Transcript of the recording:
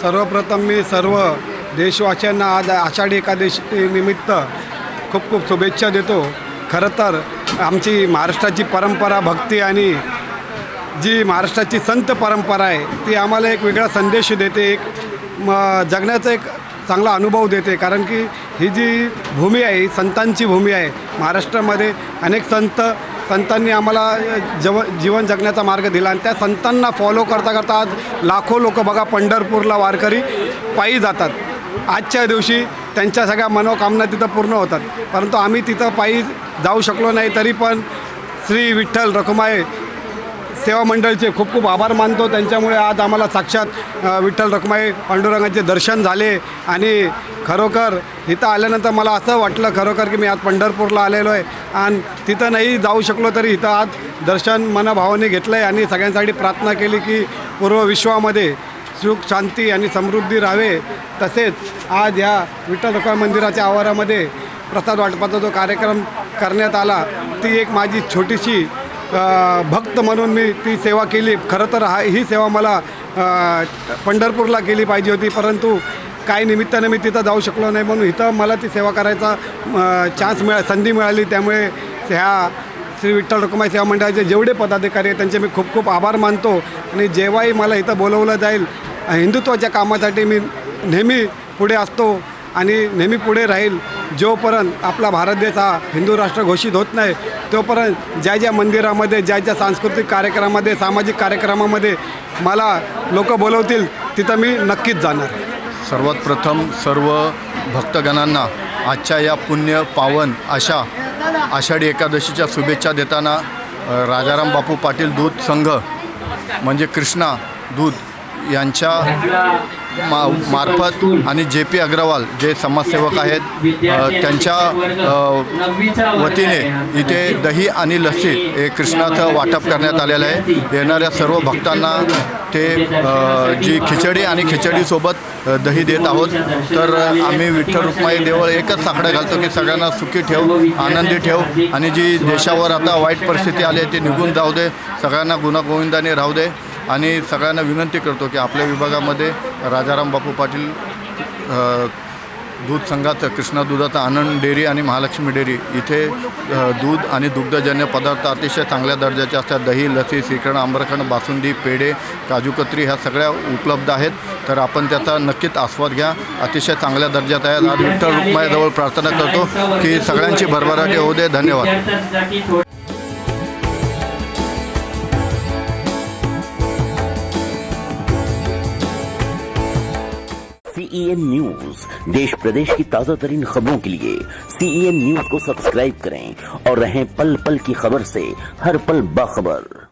सर्वप्रथम मी सर्व देशवासियांना आज आषाढी एकादशी निमित्त खूप खूप शुभेच्छा देतो। खरं तर आमची महाराष्ट्राची परंपरा भक्ती आणि जी महाराष्ट्राची संत परंपरा आहे ती आम्हाला एक वेगळा संदेश देते, एक जगण्याचा एक चांगला अनुभव देते। कारण की ही जी भूमी आहे ही संतांची भूमी आहे। महाराष्ट्रामध्ये अनेक संतांनी आम्हाला जीवन जगण्याचा मार्ग दिला आणि त्या संतांना फॉलो करता करता आज लाखो लोक बघा पंढरपूरला वारकरी पायी जातात। आजच्या दिवशी त्यांच्या सगळ्या मनोकामना तिथं पूर्ण होतात, परंतु आम्ही तिथं पायी जाऊ शकलो नाही, तरी पण श्री विठ्ठल रखुमाई सेवा मंडळचे खूप खूप आभार मानतो। त्यांच्यामुळे आज आम्हाला साक्षात विठ्ठल रखुमाई पांडुरंगाचे दर्शन झाले आणि खरोखर इथं आल्यानंतर मला असं वाटलं खरोखर की मी आज पंढरपूरला आलेलो आहे आणि तिथं नाही जाऊ शकलो तरी इथं आज दर्शन मनाभावाने घेतलं आहे आणि सगळ्यांसाठी प्रार्थना केली की पूर्व विश्वामध्ये सुख शांती आणि समृद्धी राहावे। तसेच आज या विठ्ठल रखुमाई मंदिराच्या आवारामध्ये प्रसाद वाटपाचा जो कार्यक्रम करण्यात आला ती एक माझी छोटीशी भक्त म्हणून मी ती सेवा केली। खरं तर ही सेवा मला पंढरपूरला केली पाहिजे होती, परंतु काही निमित्ताने मी तिथं जाऊ शकलो नाही, म्हणून इथं मला ती सेवा करायचा संधी मिळाली। त्यामुळे ह्या श्री विठ्ठल रखुमाई सेवा मंडळाचे जेवढे पदाधिकारी आहेत त्यांचे मी खूप खूप आभार मानतो आणि जेव्हाही मला इथं बोलवलं जाईल हिंदुत्वाच्या कामासाठी मी नेहमी पुढे असतो आणि नेहमी पुढे राहील। जोपर्यंत आपला भारत देश हा हिंदू राष्ट्र घोषित होत नाही तोपर्यंत ज्या मंदिरामध्ये ज्या सांस्कृतिक कार्यक्रमामध्ये सामाजिक कार्यक्रमामध्ये मला लोक बोलवतील तिथं मी नक्कीच जाणार। सर्वात प्रथम सर्व भक्तगणांना आजच्या या पुण्य पावन अशा आषाढी एकादशीच्या शुभेच्छा देताना राजाराम बापू पाटील दूध संघ म्हणजे कृष्णा दूध यांच्या मार्फत आणि JP अग्रवाल जे समाजसेवक आहेत त्यांच्या वतीने इथे दही आणि लस्सी हे कृष्णाचं वाटप करण्यात आलेलं आहे। येणाऱ्या सर्व भक्तांना ते जी खिचडी आणि खिचडीसोबत दही देत आहोत। तर आम्ही विठ्ठल रखुमाई देवळ एकच साकडं घालतो की सगळ्यांना सुखी ठेव, आनंदी ठेव आणि जी देशावर आता वाईट परिस्थिती आली आहे ती निघून जाऊ दे, सगळ्यांना गुणागोविंदाने राहू दे आणि सगळ्यांना विनंती करतो की आपल्या विभागामध्ये राजाराम बापू पाटील दूध संघाचं कृष्णा दुधाचा आनंद डेअरी आणि महालक्ष्मी डेअरी इथे दूध आणि दुग्धजन्य पदार्थ अतिशय चांगल्या दर्जाचे असतात। दही, लस्सी, श्रीखंड, आम्रखंड, बासुंदी, पेढे, काजूकतरी ह्या सगळ्या उपलब्ध आहेत। तर आपण त्याचा नक्कीच आस्वाद घ्या, अतिशय चांगल्या दर्जात आहेत। आज विठ्ठल रखुमाईजवळ प्रार्थना करतो की सगळ्यांची भरभराटी होऊ दे। धन्यवाद। CEN न्यूज देश प्रदेश की ताजा तरीन खबरों के लिए CEN न्यूज को सब्सक्राइब करें और रहें पल पल की खबर से हर पल बाखबर।